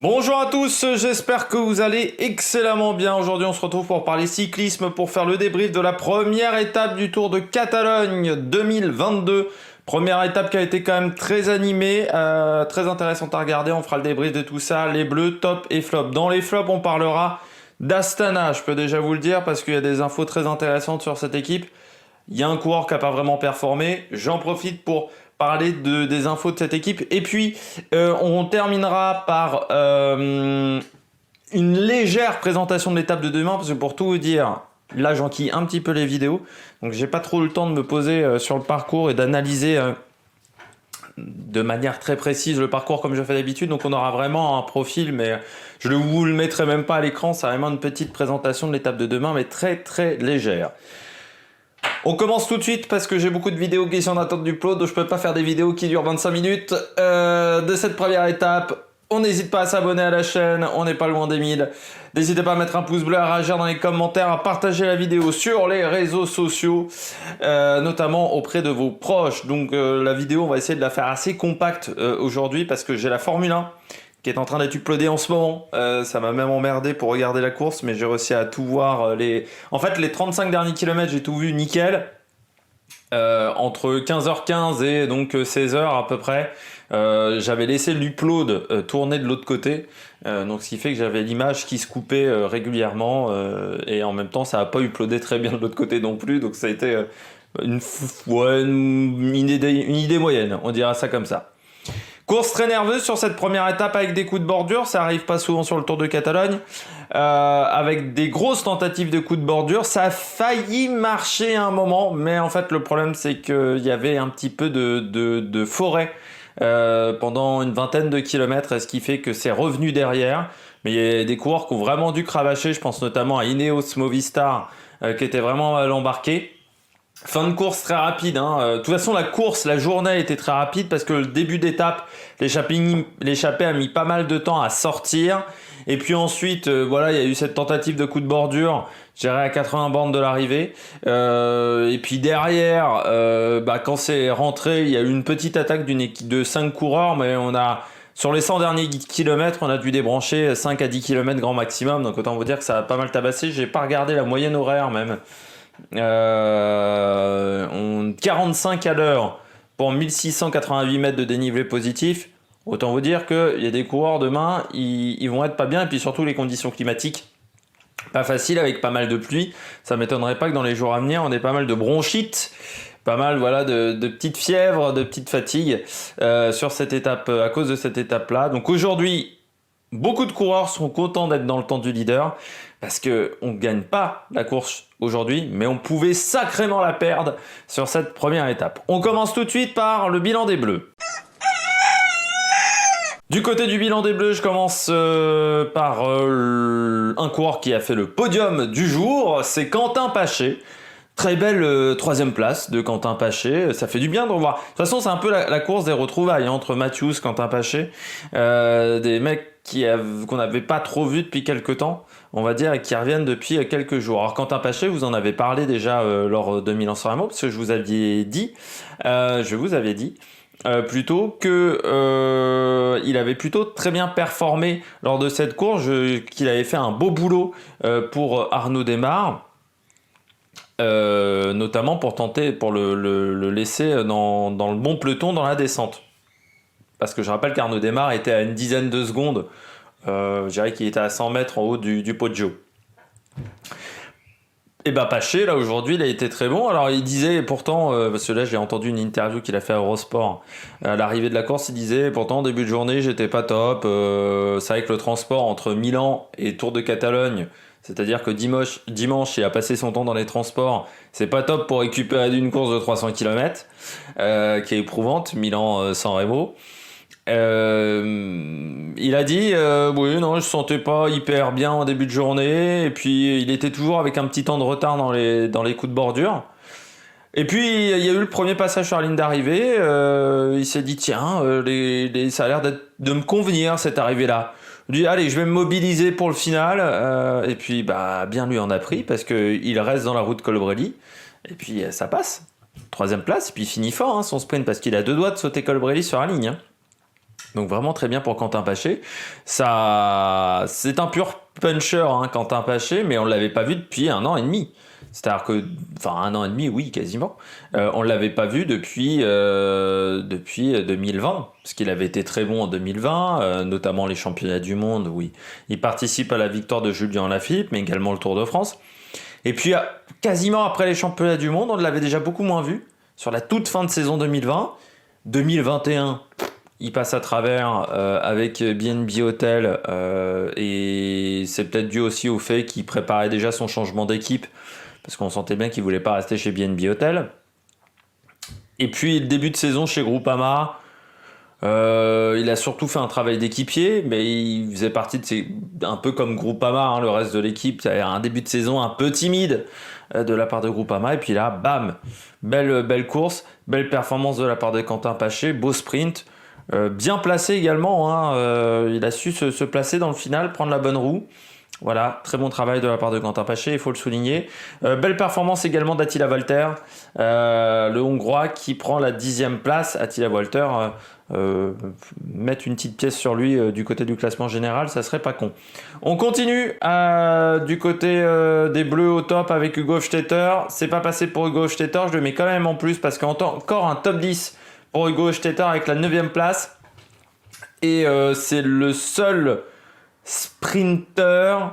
Bonjour à tous, j'espère que vous allez excellemment bien. Aujourd'hui on se retrouve pour parler cyclisme, pour faire le débrief de la première étape du Tour de Catalogne 2022. Première étape qui a été quand même très animée, très intéressante à regarder. On fera le débrief de tout ça, les bleus, top et flop. Dans les flops on parlera d'Astana, je peux déjà vous le dire parce qu'il y a des infos très intéressantes sur cette équipe. Il y a un coureur qui n'a pas vraiment performé, j'en profite pour parler des infos de cette équipe. Et puis, on terminera par une légère présentation de l'étape de demain, parce que pour tout vous dire, là j'enquille un petit peu les vidéos, donc j'ai pas trop le temps de me poser sur le parcours et d'analyser de manière très précise le parcours comme je fais d'habitude. Donc on aura vraiment un profil, mais je ne vous le mettrai même pas à l'écran, c'est vraiment une petite présentation de l'étape de demain, mais très très légère. On commence tout de suite parce que j'ai beaucoup de vidéos qui sont en attente d'upload, donc je peux pas faire des vidéos qui durent 25 minutes de cette première étape. On n'hésite pas à s'abonner à la chaîne, on n'est pas loin des 1000. N'hésitez pas à mettre un pouce bleu, à réagir dans les commentaires, à partager la vidéo sur les réseaux sociaux, notamment auprès de vos proches. Donc la vidéo, on va essayer de la faire assez compacte aujourd'hui parce que j'ai la Formule 1 qui est en train d'être uploadé en ce moment. Ça m'a même emmerdé pour regarder la course, mais j'ai réussi à tout voir. En fait, les 35 derniers kilomètres, j'ai tout vu nickel. Entre 15h15 et donc 16h à peu près, j'avais laissé l'upload tourner de l'autre côté. Donc ce qui fait que j'avais l'image qui se coupait régulièrement. Et en même temps, ça n'a pas uploadé très bien de l'autre côté non plus. Donc ça a été une idée moyenne, on dira ça comme ça. Course très nerveuse sur cette première étape avec des coups de bordure, ça arrive pas souvent sur le Tour de Catalogne, avec des grosses tentatives de coups de bordure, ça a failli marcher à un moment, mais en fait le problème c'est qu'il y avait un petit peu de forêt pendant une vingtaine de kilomètres, ce qui fait que c'est revenu derrière, mais il y a des coureurs qui ont vraiment dû cravacher, je pense notamment à Ineos Movistar qui était vraiment mal embarqué. Fin de course très rapide, hein. De toute façon la journée était très rapide parce que le début d'étape, l'échappée a mis pas mal de temps à sortir. Et puis ensuite, voilà, il y a eu cette tentative de coup de bordure, je dirais à 80 bornes de l'arrivée. Et puis derrière, quand c'est rentré, il y a eu une petite attaque d'une équipe de 5 coureurs, mais sur les 100 derniers kilomètres, on a dû débrancher 5 à 10 km grand maximum. Donc autant vous dire que ça a pas mal tabassé. J'ai pas regardé la moyenne horaire même. 45 à l'heure pour 1688 mètres de dénivelé positif. Autant vous dire qu'il y a des coureurs demain, ils vont être pas bien. Et puis surtout les conditions climatiques, pas facile avec pas mal de pluie. Ça m'étonnerait pas que dans les jours à venir, on ait pas mal de bronchites, pas mal voilà, de petites fièvres, de petites fatigues sur cette étape, à cause de cette étape-là. Donc aujourd'hui, beaucoup de coureurs sont contents d'être dans le temps du leader parce qu'on ne gagne pas la course aujourd'hui, mais on pouvait sacrément la perdre sur cette première étape. On commence tout de suite par le bilan des Bleus. Du côté du bilan des Bleus, je commence par un coureur qui a fait le podium du jour, c'est Quentin Paché. Très belle troisième place de Quentin Paché, ça fait du bien de revoir. De toute façon, c'est un peu la course des retrouvailles entre Matthews, Quentin Paché, des mecs qu'on n'avait pas trop vus depuis quelques temps, on va dire, et qui reviennent depuis quelques jours. Alors Quentin Paché, vous en avez parlé déjà lors de Milan-San Remo, parce que je vous avais dit plutôt que il avait plutôt très bien performé lors de cette course, qu'il avait fait un beau boulot pour Arnaud Démare. Notamment pour le laisser dans le bon peloton dans la descente. Parce que je rappelle qu'Arnaud Démare était à une dizaine de secondes, je dirais qu'il était à 100 mètres en haut du Poggio. Et Paché, là aujourd'hui, il a été très bon. Alors il disait pourtant, parce que là j'ai entendu une interview qu'il a fait à Eurosport, à l'arrivée de la course, il disait pourtant début de journée j'étais pas top, c'est vrai que le transport entre Milan et Tour de Catalogne, c'est-à-dire que dimanche, il a passé son temps dans les transports. C'est pas top pour récupérer d'une course de 300 km, qui est éprouvante, Milan-San Remo. Il a dit oui, non, je sentais pas hyper bien en début de journée. Et puis, il était toujours avec un petit temps de retard dans les coups de bordure. Et puis, il y a eu le premier passage sur la ligne d'arrivée. Il s'est dit, tiens, ça a l'air de me convenir, cette arrivée-là. Il dit, allez, je vais me mobiliser pour le final. Et puis, bien lui en a pris, parce qu'il reste dans la route Colbrelli. Et puis, ça passe. Troisième place, et puis il finit fort, hein, son sprint, parce qu'il a 2 doigts de sauter Colbrelli sur la ligne. Hein. Donc vraiment très bien pour Quentin Paché. Ça, c'est un pur puncher, hein, Quentin Paché, mais on ne l'avait pas vu depuis 1 an et demi. C'est-à-dire que, enfin 1 an et demi, oui, quasiment. On ne l'avait pas vu depuis 2020, parce qu'il avait été très bon en 2020, notamment les championnats du monde, où il participe à la victoire de Julien Lafilippe, mais également le Tour de France. Et puis, quasiment après les championnats du monde, on l'avait déjà beaucoup moins vu, sur la toute fin de saison 2020. 2021, il passe à travers avec BNB Hotel, et c'est peut-être dû aussi au fait qu'il préparait déjà son changement d'équipe, parce qu'on sentait bien qu'il voulait pas rester chez BNB Hotel. Et puis le début de saison chez Groupama, il a surtout fait un travail d'équipier, mais il faisait partie de un peu comme Groupama, hein, le reste de l'équipe. Il y a un début de saison un peu timide de la part de Groupama, et puis là, bam, belle course, belle performance de la part de Quentin Paché, beau sprint, bien placé également, hein, il a su se placer dans le final, prendre la bonne roue. Voilà, très bon travail de la part de Quentin Paché, il faut le souligner. Belle performance également d'Attila Walter, le Hongrois qui prend la 10e place. Attila Walter, mettre une petite pièce sur lui du côté du classement général, ça serait pas con. On continue du côté des Bleus au top avec Hugo Hofstetter. C'est pas passé pour Hugo Hofstetter, je le mets quand même en plus parce qu'encore un top 10 pour Hugo Hofstetter avec la 9e place. Et c'est le seul sprinter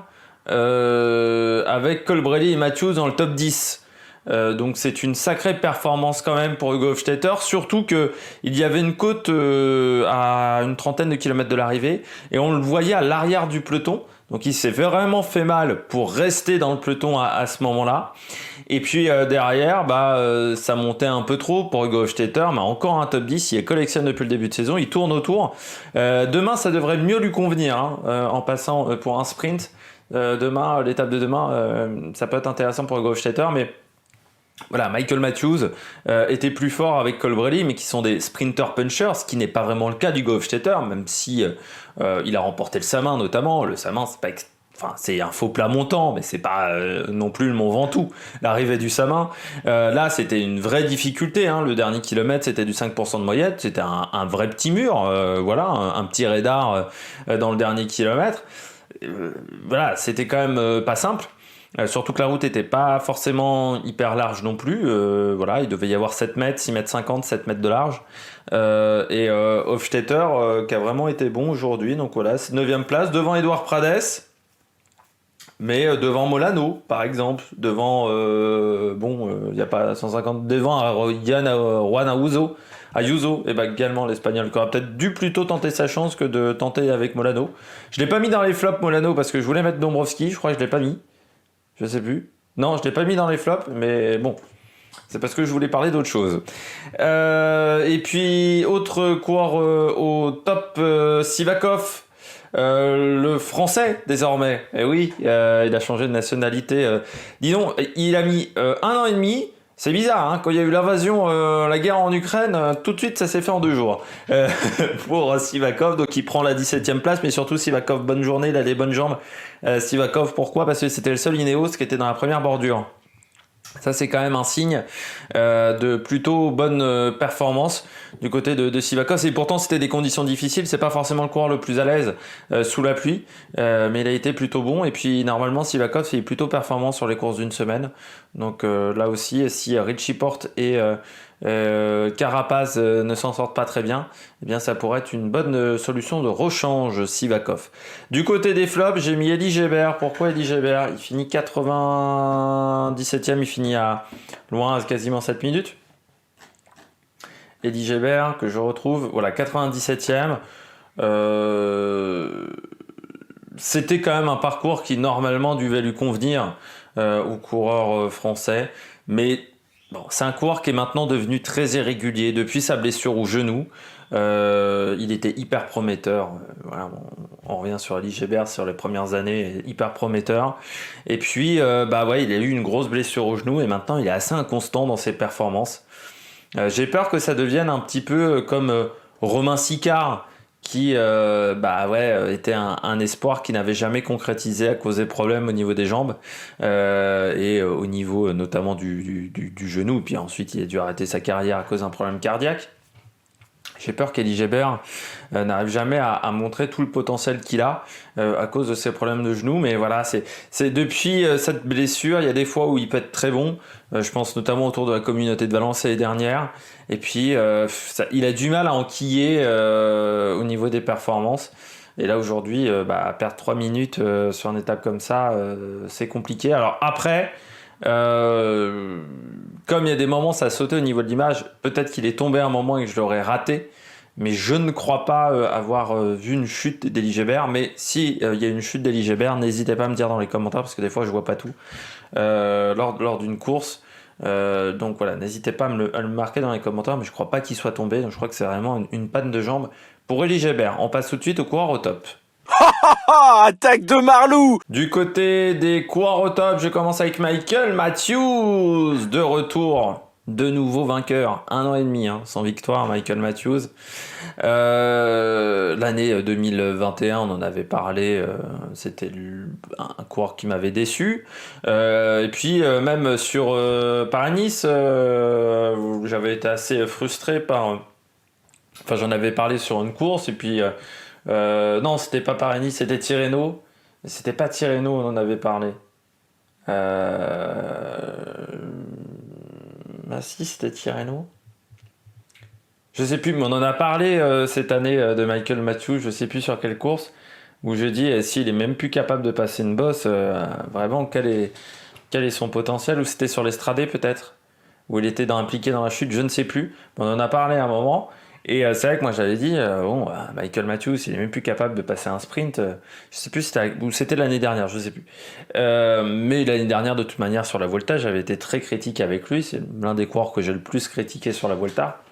avec Colbrelli et Matthews dans le top 10. Donc c'est une sacrée performance quand même pour Hugo Hofstetter, surtout qu'il y avait une côte à une trentaine de kilomètres de l'arrivée et on le voyait à l'arrière du peloton. Donc il s'est vraiment fait mal pour rester dans le peloton à ce moment-là. Et puis derrière, ça montait un peu trop pour Hugo Hofstetter, mais encore un top 10, il collectionne depuis le début de saison, il tourne autour. Demain, ça devrait mieux lui convenir, hein, en passant pour un sprint. Demain, l'étape de demain, ça peut être intéressant pour Hugo Hofstetter, mais voilà, Michael Matthews était plus fort avec Colbrelli, mais qui sont des sprinters punchers, ce qui n'est pas vraiment le cas d'Hugo Hofstetter, même si il a remporté le Samin notamment. Le Samin, c'est un faux plat montant, mais c'est pas non plus le Mont Ventoux. L'arrivée du Samin, là, c'était une vraie difficulté. Hein. Le dernier kilomètre, c'était du 5% de moyenne, c'était un vrai petit mur, voilà, un petit radar dans le dernier kilomètre. Voilà, c'était quand même pas simple. Surtout que la route n'était pas forcément hyper large non plus. Voilà, il devait y avoir 7 mètres, 6 mètres 50, 7 mètres de large. Et Hofstetter qui a vraiment été bon aujourd'hui. Donc voilà, c'est 9e place devant Edouard Prades. Mais devant Molano, par exemple. Devant, il n'y a pas 150. Devant Juan Ayuso, et également l'Espagnol, qui aurait peut-être dû plutôt tenter sa chance que de tenter avec Molano. Je ne l'ai pas mis dans les flops, Molano, parce que je voulais mettre Dombrowski. Je crois que je ne l'ai pas mis. Je sais plus. Non, je l'ai pas mis dans les flops, mais bon, c'est parce que je voulais parler d'autre chose. Et puis, autre coureur au top, Sivakov, le français désormais. Et oui, il a changé de nationalité. Dis donc, il a mis 1 an et demi. C'est bizarre, hein, quand il y a eu l'invasion, la guerre en Ukraine, tout de suite ça s'est fait en 2 jours. Pour Sivakov, donc il prend la 17e place, mais surtout Sivakov, bonne journée, il a des bonnes jambes. Sivakov, pourquoi ? Parce que c'était le seul Ineos qui était dans la première bordure. Ça, c'est quand même un signe de plutôt bonne performance du côté de Sivakov. Et pourtant, c'était des conditions difficiles. C'est pas forcément le coureur le plus à l'aise sous la pluie, mais il a été plutôt bon. Et puis, normalement, Sivakov est plutôt performant sur les courses d'une semaine. Donc là aussi, si Richie Porte et Carapaz ne s'en sortent pas très bien, eh bien, ça pourrait être une bonne solution de rechange Sivakov. Du côté des flops, j'ai mis Eddie Gebert. Pourquoi Eddie Gebert ? Il finit 97e, il finit à loin, quasiment 7 minutes. Eddie Gebert, que je retrouve, voilà, 97e. C'était quand même un parcours qui normalement devait lui convenir aux coureurs français, mais bon, c'est un coureur qui est maintenant devenu très irrégulier depuis sa blessure au genou. Il était hyper prometteur. Voilà, on revient sur Eddie Gebert sur les premières années, hyper prometteur. Et puis, il a eu une grosse blessure au genou et maintenant il est assez inconstant dans ses performances. J'ai peur que ça devienne un petit peu comme Romain Sicard, qui était un espoir qui n'avait jamais concrétisé à cause des problèmes au niveau des jambes et au niveau notamment du genou. Puis ensuite, il a dû arrêter sa carrière à cause d'un problème cardiaque. J'ai peur qu'Elie Gebert n'arrive jamais à montrer tout le potentiel qu'il a à cause de ses problèmes de genoux. Mais voilà, c'est depuis cette blessure, il y a des fois où il peut être très bon. Je pense notamment autour de la communauté de Valence l'année dernière. Et puis, il a du mal à enquiller au niveau des performances. Et là, aujourd'hui, perdre 3 minutes sur une étape comme ça, c'est compliqué. Alors après... comme il y a des moments ça a sauté au niveau de l'image, peut-être qu'il est tombé un moment et que je l'aurais raté, mais je ne crois pas avoir vu une chute d'Elie Gebert. Mais si il y a une chute d'Elie Gebert, n'hésitez pas à me dire dans les commentaires parce que des fois je vois pas tout lors d'une course. Donc voilà, n'hésitez pas à le marquer dans les commentaires, mais je crois pas qu'il soit tombé, donc je crois que c'est vraiment une panne de jambe pour Elie Gebert. On passe tout de suite au coureur au top. Attaque de Marlou! Du côté des coureurs au top, je commence avec Michael Matthews, de retour, de nouveau vainqueur, 1 an et demi sans victoire, Michael Matthews. L'année 2021, on en avait parlé, c'était un coureur qui m'avait déçu. Et puis même sur Paris-Nice, j'avais été assez frustré par... Enfin, j'en avais parlé sur une course, et puis... non, c'était pas Paris-Nice, c'était Tirreno. C'était pas Tirreno, on en avait parlé. Si, c'était Tirreno. Je sais plus, mais on en a parlé cette année de Michael Matthews, je sais plus sur quelle course, où je dis s'il est même plus capable de passer une bosse, vraiment, quel est son potentiel? Ou c'était sur l'Estradé peut-être? Où il était impliqué dans la chute, je ne sais plus. On en a parlé à un moment. Et c'est vrai que moi j'avais dit, Michael Matthews, il est même plus capable de passer un sprint. Je sais plus si c'était l'année dernière, je sais plus. Mais l'année dernière, de toute manière, sur la Vuelta, j'avais été très critique avec lui. C'est l'un des coureurs que j'ai le plus critiqué sur la Vuelta.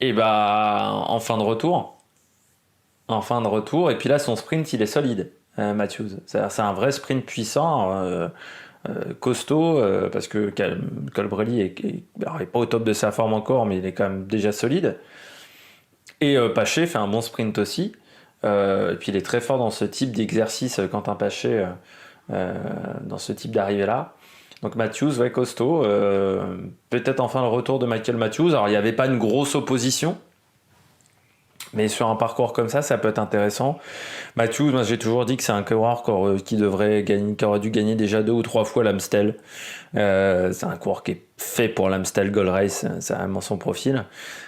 Et en fin de retour. Et puis là, son sprint, il est solide, Matthews. C'est un vrai sprint puissant. Costaud, parce que Colbrelli est pas au top de sa forme encore, mais il est quand même déjà solide. Et Paché fait un bon sprint aussi. Et puis il est très fort dans ce type d'exercice, Quentin Paché, dans ce type d'arrivée-là. Donc Matthews, ouais, costaud. Peut-être enfin le retour de Michael Matthews. Alors il n'y avait pas une grosse opposition, mais sur un parcours comme ça peut être intéressant. Matthews, moi j'ai toujours dit que c'est un coureur qui aurait dû gagner déjà 2 ou 3 fois l'Amstel. C'est un coureur qui est fait pour l'Amstel Gold Race, c'est vraiment son profil.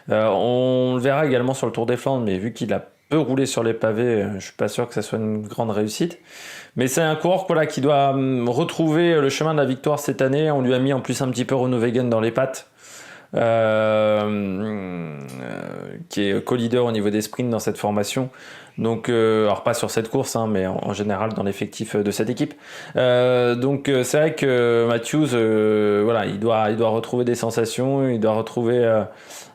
On le verra également sur le Tour des Flandres, mais vu qu'il a peu roulé sur les pavés, je suis pas sûr que ça soit une grande réussite. Mais c'est un coureur qui doit retrouver le chemin de la victoire cette année. On lui a mis en plus un petit peu Renaud Wegen dans les pattes. Qui est co-leader au niveau des sprints dans cette formation. Donc, alors pas sur cette course, mais en général dans l'effectif de cette équipe. Donc c'est vrai que Matthews, il doit retrouver des sensations, il doit retrouver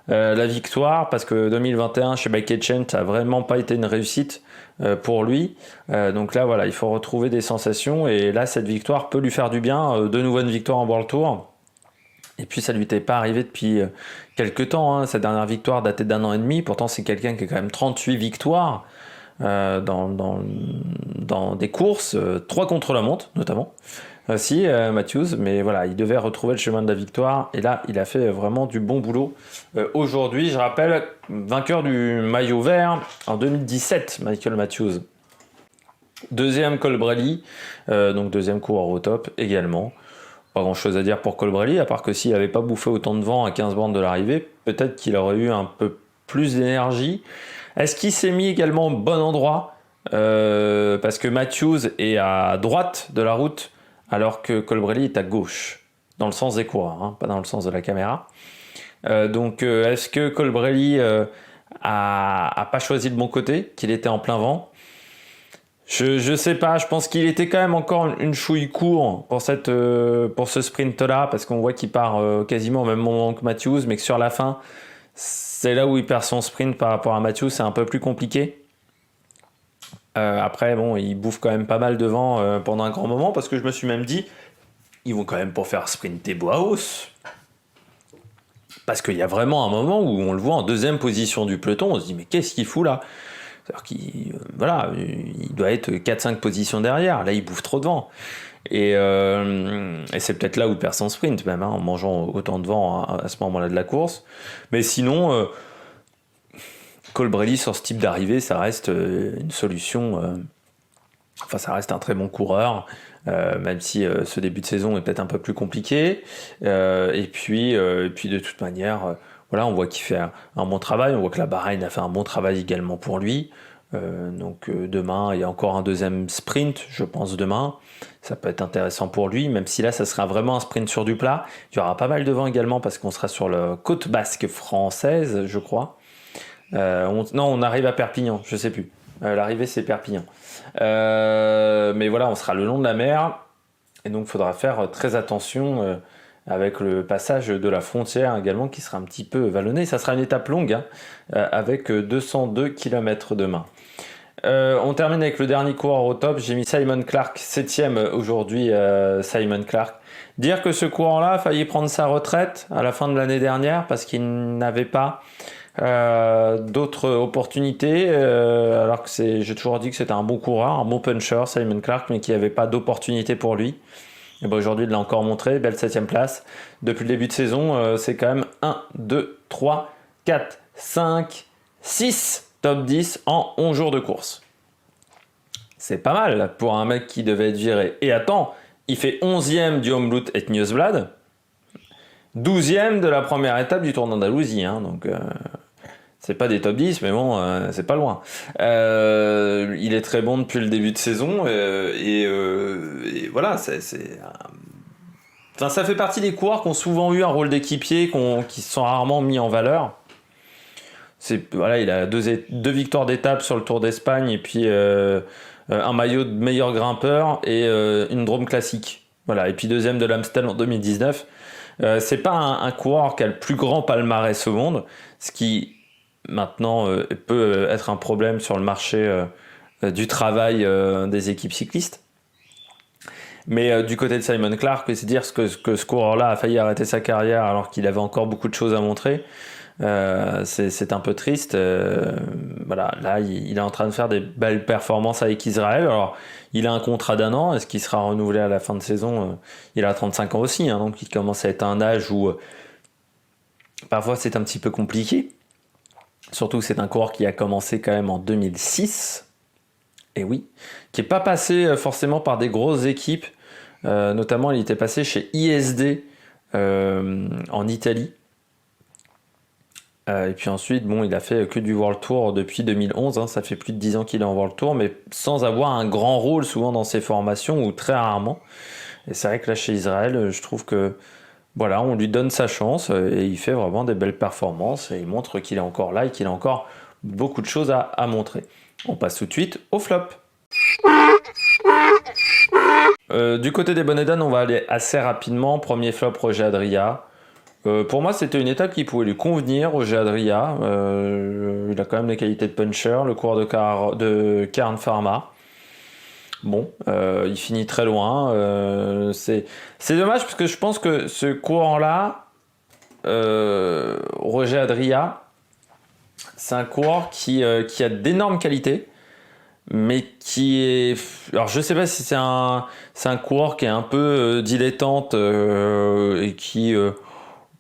la victoire, parce que 2021 chez Bike Exchange, ça a vraiment pas été une réussite pour lui. Donc là, il faut retrouver des sensations, et là, cette victoire peut lui faire du bien. De nouveau une victoire en World Tour. Et puis ça lui était pas arrivé depuis quelques temps. Sa dernière victoire datait d'1 an et demi. Pourtant, c'est quelqu'un qui a quand même 38 victoires dans des courses, 3 contre la montre notamment. Matthews, mais voilà, il devait retrouver le chemin de la victoire. Et là, il a fait vraiment du bon boulot. Aujourd'hui, je rappelle, vainqueur du maillot vert en 2017, Michael Matthews. Deuxième Colbrelli, donc deuxième coureur au top également. Pas grand chose à dire pour Colbrelli, à part que s'il n'avait pas bouffé autant de vent à 15 bornes de l'arrivée, peut-être qu'il aurait eu un peu plus d'énergie. Est-ce qu'il s'est mis également au bon endroit parce que Matthews est à droite de la route, alors que Colbrelli est à gauche, dans le sens des coureurs, pas dans le sens de la caméra. Donc est-ce que Colbrelli a pas choisi le bon côté, qu'il était en plein vent? Je sais pas, je pense qu'il était quand même encore une chouille court pour ce sprint-là, parce qu'on voit qu'il part quasiment au même moment que Matthews, mais que sur la fin, c'est là où il perd son sprint par rapport à Matthews, c'est un peu plus compliqué. Après, il bouffe quand même pas mal de vent pendant un grand moment, parce que je me suis même dit, ils vont quand même pas faire sprinter Bauhaus. Parce qu'il y a vraiment un moment où on le voit en deuxième position du peloton, on se dit, mais qu'est-ce qu'il fout là? C'est-à-dire il doit être 4-5 positions derrière. Là, il bouffe trop de vent. Et c'est peut-être là où il perd son sprint, même, en mangeant autant de vent à ce moment-là de la course. Mais sinon, Colbrelli sur ce type d'arrivée, ça reste une solution. Enfin, ça reste un très bon coureur, même si ce début de saison est peut-être un peu plus compliqué. Et puis de toute manière, voilà, on voit qu'il fait un bon travail. On voit que la Bahreïn a fait un bon travail également pour lui. Donc demain, il y a encore un deuxième sprint, je pense demain. Ça peut être intéressant pour lui, même si là, ça sera vraiment un sprint sur du plat. Il y aura pas mal de vent également parce qu'on sera sur la côte basque française, je crois. Non, on arrive à Perpignan, je sais plus. L'arrivée, c'est Perpignan. Mais voilà, on sera le long de la mer. Et donc, il faudra faire très attention avec le passage de la frontière également, qui sera un petit peu vallonné. Ça sera une étape longue, hein, avec 202 km demain. On termine avec le dernier coureur au top. J'ai mis Simon Clark, 7ème aujourd'hui. Simon Clark. Dire que ce coureur-là a failli prendre sa retraite à la fin de l'année dernière parce qu'il n'avait pas d'autres opportunités, alors que j'ai toujours dit que c'était un bon coureur, un bon puncher, Simon Clark, mais qu'il n'y avait pas d'opportunité pour lui. Et ben aujourd'hui, il l'a encore montré, belle 7ème place. Depuis le début de saison, c'est quand même 1, 2, 3, 4, 5, 6 top 10 en 11 jours de course. C'est pas mal pour un mec qui devait être viré. Et attends, il fait 11e du Hombloot et Newsblad, 12e de la première étape du Tour d'Andalousie, hein, donc c'est pas des top 10, mais bon, c'est pas loin. Il est très bon depuis le début de saison, et voilà, Enfin, ça fait partie des coureurs qui ont souvent eu un rôle d'équipier, qui se sont rarement mis en valeur. Voilà, il a deux victoires d'étape sur le Tour d'Espagne, et puis un maillot de meilleur grimpeur, et une Drôme classique. Voilà, et puis deuxième de l'Amstel en 2019. C'est pas un coureur qui a le plus grand palmarès au monde, ce qui maintenant peut être un problème sur le marché du travail des équipes cyclistes. Mais du côté de Simon Clark, c'est dire que ce coureur-là a failli arrêter sa carrière alors qu'il avait encore beaucoup de choses à montrer. C'est un peu triste. Voilà, là, il est en train de faire des belles performances avec Israël. Alors, il a un contrat d'1 an. Est-ce qu'il sera renouvelé à la fin de saison? Il a 35 ans aussi, hein, donc il commence à être à un âge où parfois c'est un petit peu compliqué. Surtout que c'est un coureur qui a commencé quand même en 2006. Et oui, qui n'est pas passé forcément par des grosses équipes. Notamment, il était passé chez ISD en Italie. Et puis ensuite, bon, il a fait que du World Tour depuis 2011, hein, ça fait plus de 10 ans qu'il est en World Tour, mais sans avoir un grand rôle souvent dans ses formations, ou très rarement. Et c'est vrai que là, chez Israël, je trouve que voilà, on lui donne sa chance, et il fait vraiment des belles performances, et il montre qu'il est encore là, et qu'il a encore beaucoup de choses à montrer. On passe tout de suite au flop. Du côté des Bonnedan, on va aller assez rapidement. Premier flop, Roger Adria. Pour moi, c'était une étape qui pouvait lui convenir, Roger Adria. Il a quand même les qualités de puncher, le coureur de Cairn Pharma. Bon, il finit très loin. C'est dommage parce que je pense que ce coureur-là, Roger Adria, c'est un coureur qui a d'énormes qualités, mais qui est... Alors, je sais pas si c'est un coureur qui est un peu dilettante et qui...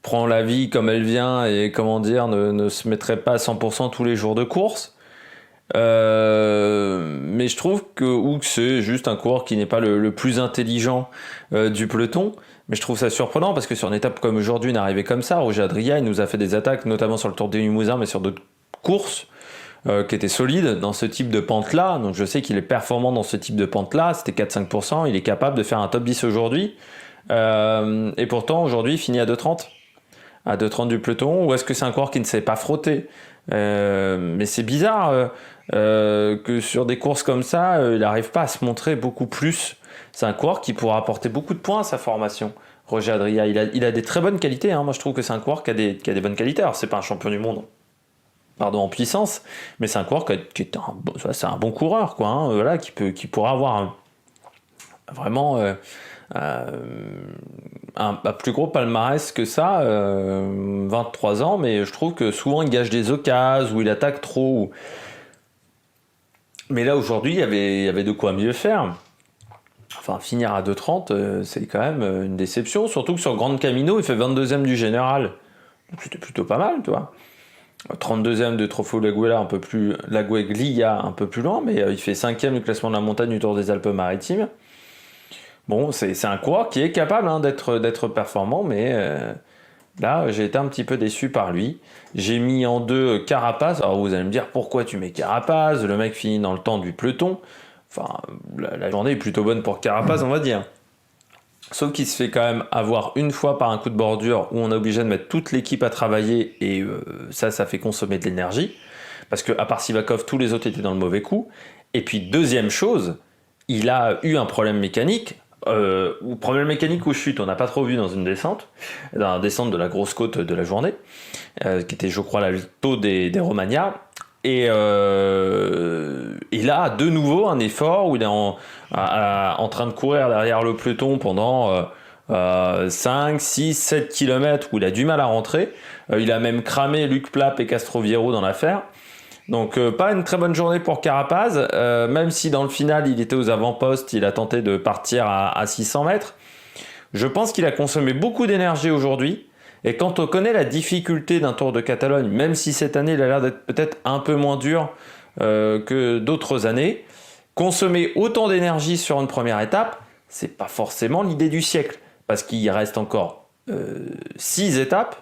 prend la vie comme elle vient et comment dire ne se mettrait pas à 100% tous les jours de course, mais je trouve que c'est juste un coureur qui n'est pas le plus intelligent du peloton, mais je trouve ça surprenant parce que sur une étape comme aujourd'hui, une arrivée comme ça, Roger Adria, il nous a fait des attaques notamment sur le Tour du Limousin, mais sur d'autres courses qui étaient solides dans ce type de pente là, donc je sais qu'il est performant dans ce type de pente là, c'était 4-5%, il est capable de faire un top 10 aujourd'hui, et pourtant aujourd'hui il finit à 2,30 du peloton, ou est-ce que c'est un coureur qui ne s'est pas frotté? Mais c'est bizarre que sur des courses comme ça, il n'arrive pas à se montrer beaucoup plus. C'est un coureur qui pourra apporter beaucoup de points à sa formation. Roger Adria, il a des très bonnes qualités, hein. Moi je trouve que c'est un coureur qui a des bonnes qualités. Alors c'est pas un champion du monde, pardon, en puissance, mais c'est un coureur qui est c'est un bon coureur, quoi, hein, voilà, qui pourra avoir vraiment... un plus gros palmarès que ça, 23 ans, mais je trouve que souvent il gâche des occasions, ou il attaque trop. Mais là aujourd'hui, il y avait de quoi mieux faire. Enfin, finir à 2,30, c'est quand même une déception, surtout que sur Grande Camino, il fait 22e du général. Donc c'était plutôt pas mal, tu vois. 32e de Trofeo Lagueglia, un peu plus loin, mais il fait 5e du classement de la montagne du Tour des Alpes-Maritimes. Bon, c'est un coureur qui est capable d'être performant, mais là, j'ai été un petit peu déçu par lui. J'ai mis en 2 Carapaz. Alors vous allez me dire, pourquoi tu mets Carapaz? Le mec finit dans le temps du peloton. Enfin, la journée est plutôt bonne pour Carapaz, on va dire. Sauf qu'il se fait quand même avoir une fois par un coup de bordure où on est obligé de mettre toute l'équipe à travailler et ça fait consommer de l'énergie. Parce que à part Sivakov, tous les autres étaient dans le mauvais coup. Et puis deuxième chose, il a eu un problème mécanique. Problème mécanique ou chute, on n'a pas trop vu dans une descente, dans la descente de la grosse côte de la journée, qui était je crois la taux des Romagna. Et il a de nouveau un effort où il est en train de courir derrière le peloton pendant 5, 6, 7 km où il a du mal à rentrer. Il a même cramé Luc Plapp et Castroviero dans l'affaire. Donc pas une très bonne journée pour Carapaz, même si dans le final il était aux avant-postes, il a tenté de partir à 600 mètres. Je pense qu'il a consommé beaucoup d'énergie aujourd'hui. Et quand on connaît la difficulté d'un Tour de Catalogne, même si cette année il a l'air d'être peut-être un peu moins dur que d'autres années, consommer autant d'énergie sur une première étape, c'est pas forcément l'idée du siècle. Parce qu'il reste encore 6 étapes,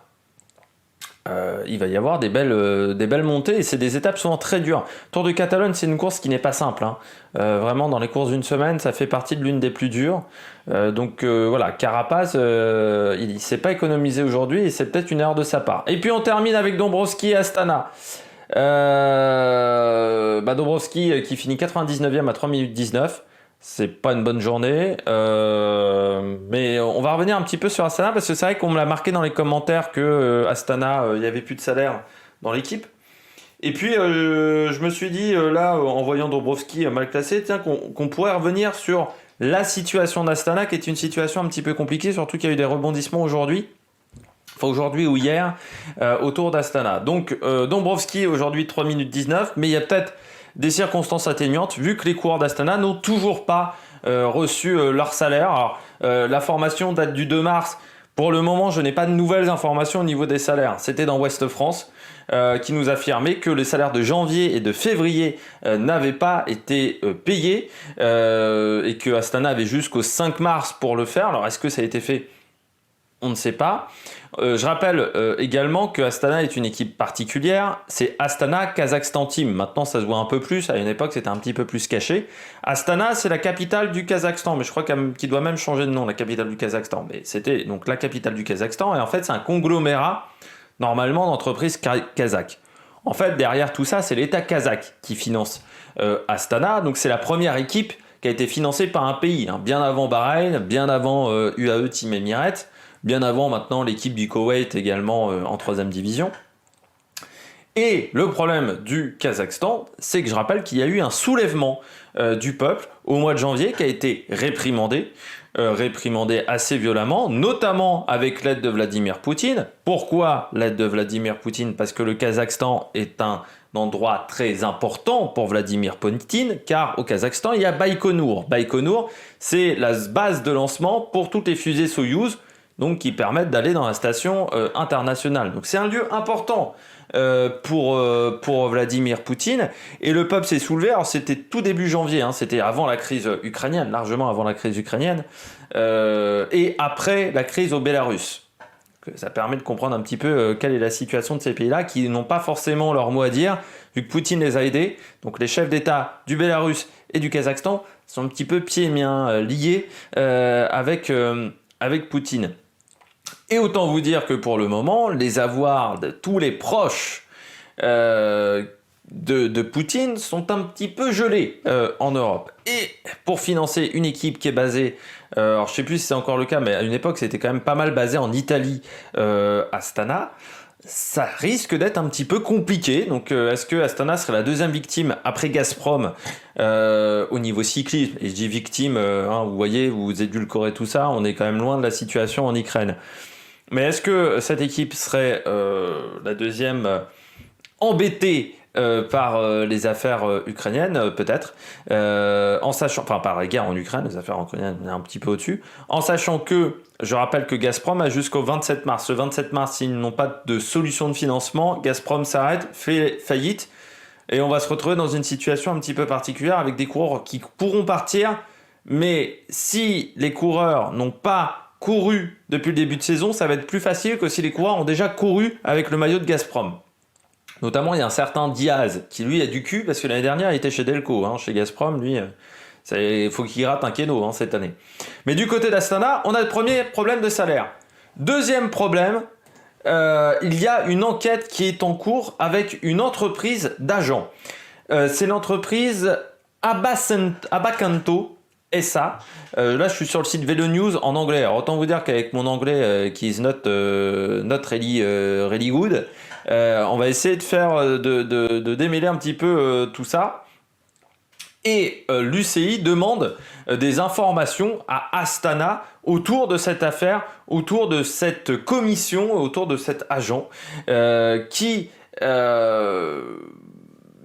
il va y avoir des belles montées et c'est des étapes souvent très dures. Tour de Catalogne, c'est une course qui n'est pas simple. Vraiment, dans les courses d'une semaine, ça fait partie de l'une des plus dures. Donc voilà, Carapaz, il ne s'est pas économisé aujourd'hui et c'est peut-être une erreur de sa part. Et puis on termine avec Dombrowski et Astana. Dombrowski qui finit 99e à 3 minutes 19. C'est pas une bonne journée, mais on va revenir un petit peu sur Astana parce que c'est vrai qu'on me l'a marqué dans les commentaires que Astana, il n'y avait plus de salaire dans l'équipe. Et puis je me suis dit là, en voyant Dombrowski mal classé, tiens, qu'on pourrait revenir sur la situation d'Astana, qui est une situation un petit peu compliquée, surtout qu'il y a eu des rebondissements aujourd'hui ou hier, autour d'Astana. Donc Dombrowski aujourd'hui 3 minutes 19, mais il y a peut-être des circonstances atténuantes, vu que les coureurs d'Astana n'ont toujours pas reçu leur salaire. Alors, la formation date du 2 mars. Pour le moment, je n'ai pas de nouvelles informations au niveau des salaires. C'était dans Ouest France qui nous affirmait que les salaires de janvier et de février n'avaient pas été payés et que Astana avait jusqu'au 5 mars pour le faire. Alors, est-ce que ça a été fait ? On ne sait pas. Je rappelle également que Astana est une équipe particulière. C'est Astana Kazakhstan Team. Maintenant, ça se voit un peu plus. À une époque, c'était un petit peu plus caché. Astana, c'est la capitale du Kazakhstan. Mais je crois qu'il doit même changer de nom, la capitale du Kazakhstan. Mais c'était donc la capitale du Kazakhstan. Et en fait, c'est un conglomérat, normalement, d'entreprises kazakhs. En fait, derrière tout ça, c'est l'État kazakh qui finance Astana. Donc, c'est la première équipe qui a été financée par un pays. Bien avant Bahreïn, bien avant UAE Team Emirates. Bien avant maintenant l'équipe du Koweït également en 3e division. Et le problème du Kazakhstan, c'est que je rappelle qu'il y a eu un soulèvement du peuple au mois de janvier qui a été réprimandé assez violemment, notamment avec l'aide de Vladimir Poutine. Pourquoi l'aide de Vladimir Poutine ? Parce que le Kazakhstan est un endroit très important pour Vladimir Poutine, car au Kazakhstan, il y a Baïkonour. Baïkonour, c'est la base de lancement pour toutes les fusées Soyouz, donc qui permettent d'aller dans la station internationale. Donc c'est un lieu important pour Vladimir Poutine. Et le peuple s'est soulevé. Alors c'était tout début janvier, c'était avant la crise ukrainienne, largement avant la crise ukrainienne, et après la crise au Bélarus. Ça permet de comprendre un petit peu quelle est la situation de ces pays-là, qui n'ont pas forcément leur mot à dire, vu que Poutine les a aidés. Donc les chefs d'État du Bélarus et du Kazakhstan sont un petit peu pieds et mains liés avec Poutine. Et autant vous dire que pour le moment, les avoirs de tous les proches de Poutine sont un petit peu gelés en Europe. Et pour financer une équipe qui est basée, alors je ne sais plus si c'est encore le cas, mais à une époque c'était quand même pas mal basé en Italie, Astana, ça risque d'être un petit peu compliqué. Donc est-ce que Astana serait la deuxième victime après Gazprom au niveau cyclisme ? Et je dis victime, vous voyez, vous édulcorez tout ça, on est quand même loin de la situation en Ukraine. Mais est-ce que cette équipe serait la deuxième embêtée par les affaires ukrainiennes, peut-être, en sachant, enfin par la guerre en Ukraine, les affaires ukrainiennes un petit peu au-dessus, en sachant que, je rappelle que Gazprom a jusqu'au 27 mars. Le 27 mars, s'ils n'ont pas de solution de financement, Gazprom s'arrête, fait faillite, et on va se retrouver dans une situation un petit peu particulière avec des coureurs qui pourront partir, mais si les coureurs n'ont pas couru depuis le début de saison, ça va être plus facile que si les coureurs ont déjà couru avec le maillot de Gazprom. Notamment, il y a un certain Diaz qui, lui, a du cul parce que l'année dernière, il était chez Delco. Chez Gazprom, lui, il faut qu'il rate un kéno cette année. Mais du côté d'Astana, on a le premier problème de salaire. Deuxième problème, il y a une enquête qui est en cours avec une entreprise d'agents. C'est l'entreprise Abacanto SA. Là, je suis sur le site Vélo News en anglais. Alors, autant vous dire qu'avec mon anglais qui is not really good, on va essayer de faire de démêler un petit peu tout ça. Et l'UCI demande des informations à Astana autour de cette affaire, autour de cette commission, autour de cet agent qui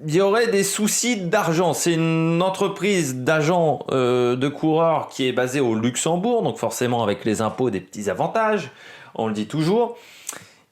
il y aurait des soucis d'argent. C'est une entreprise d'agents de coureurs qui est basée au Luxembourg, donc forcément avec les impôts des petits avantages, on le dit toujours.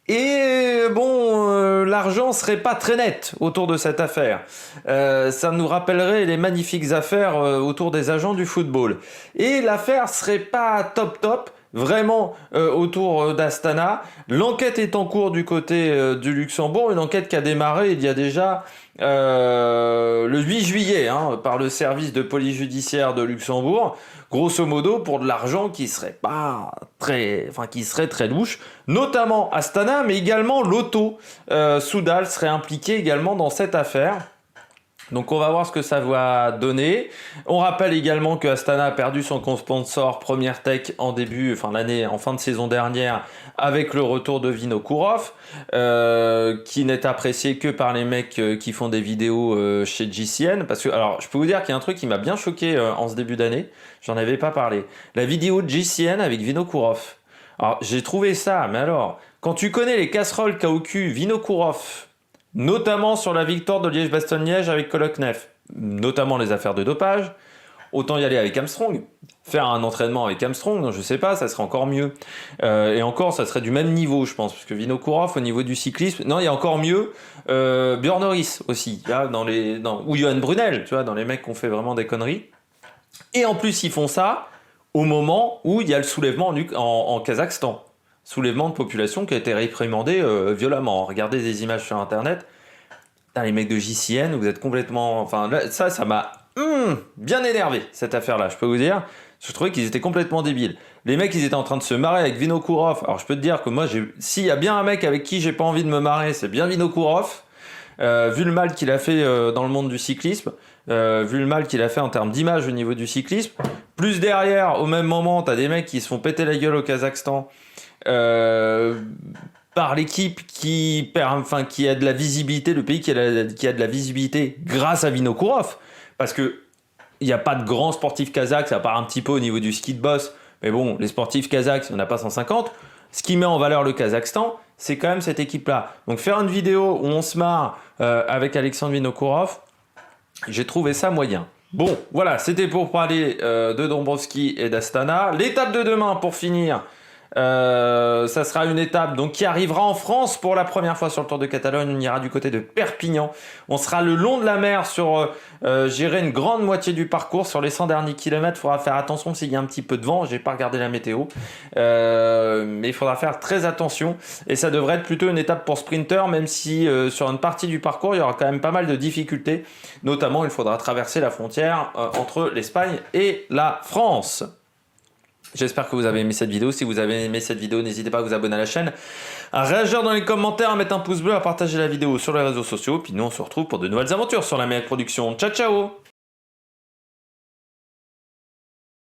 Et bon, l'argent serait pas très net autour de cette affaire. Ça nous rappellerait les magnifiques affaires autour des agents du football. Et l'affaire serait pas top, vraiment autour d'Astana. L'enquête est en cours du côté du Luxembourg, une enquête qui a démarré il y a déjà le 8 juillet par le service de police judiciaire de Luxembourg. Grosso modo, pour de l'argent qui serait très louche, notamment Astana, mais également Lotto Soudal serait impliqué également dans cette affaire. Donc on va voir ce que ça va donner. On rappelle également que Astana a perdu son sponsor Première Tech en fin de saison dernière, avec le retour de Vinokourov, qui n'est apprécié que par les mecs qui font des vidéos chez GCN. Parce que, alors, je peux vous dire qu'il y a un truc qui m'a bien choqué en ce début d'année. J'en avais pas parlé. La vidéo de GCN avec Vinokourov. Alors, j'ai trouvé ça, mais alors, quand tu connais les casseroles qu'a au cul Vinokourov, notamment sur la victoire de Liège-Bastogne-Liège avec Koloknev, notamment les affaires de dopage, autant y aller avec Armstrong. Faire un entraînement avec Armstrong, je sais pas, ça serait encore mieux. Et encore, ça serait du même niveau, je pense, parce que Vinokourov, au niveau du cyclisme, non, il y a encore mieux. Björn Norris aussi, là, ou Johan Brunel, tu vois, dans les mecs qui ont fait vraiment des conneries. Et en plus, ils font ça au moment où il y a le soulèvement en Kazakhstan. Soulèvement de population qui a été réprimandé violemment. Regardez des images sur internet. Putain, les mecs de JCN, vous êtes complètement... Enfin, là, ça m'a bien énervé, cette affaire-là, je peux vous dire. Je trouvais qu'ils étaient complètement débiles. Les mecs, ils étaient en train de se marrer avec Vinokourov. Alors, je peux te dire que moi, s'il y a bien un mec avec qui j'ai pas envie de me marrer, c'est bien Vinokourov. Vu le mal qu'il a fait dans le monde du cyclisme, vu le mal qu'il a fait en termes d'image au niveau du cyclisme, plus derrière, au même moment, t'as des mecs qui se font péter la gueule au Kazakhstan, par l'équipe qui a de la visibilité, le pays qui a de la visibilité grâce à Vinokourov, parce que il n'y a pas de grands sportifs kazakhs, à part un petit peu au niveau du ski de boss, mais bon, les sportifs kazakhs, il n'y en a pas 150. Ce qui met en valeur le Kazakhstan, c'est quand même cette équipe-là. Donc faire une vidéo où on se marre avec Alexandre Vinokourov, j'ai trouvé ça moyen. Bon, voilà, c'était pour parler de Dombrovskis et d'Astana. L'étape de demain, pour finir, ça sera une étape donc, qui arrivera en France pour la première fois sur le Tour de Catalogne. On ira du côté de Perpignan. On sera le long de la mer sur, j'irai une grande moitié du parcours. Sur les 100 derniers kilomètres, il faudra faire attention s'il y a un petit peu de vent. J'ai pas regardé la météo. Mais il faudra faire très attention. Et ça devrait être plutôt une étape pour sprinter, même si sur une partie du parcours, il y aura quand même pas mal de difficultés. Notamment, il faudra traverser la frontière entre l'Espagne et la France. J'espère que vous avez aimé cette vidéo. Si vous avez aimé cette vidéo, n'hésitez pas à vous abonner à la chaîne, à réagir dans les commentaires, à mettre un pouce bleu, à partager la vidéo sur les réseaux sociaux. Puis nous, on se retrouve pour de nouvelles aventures sur la meilleure production. Ciao, ciao!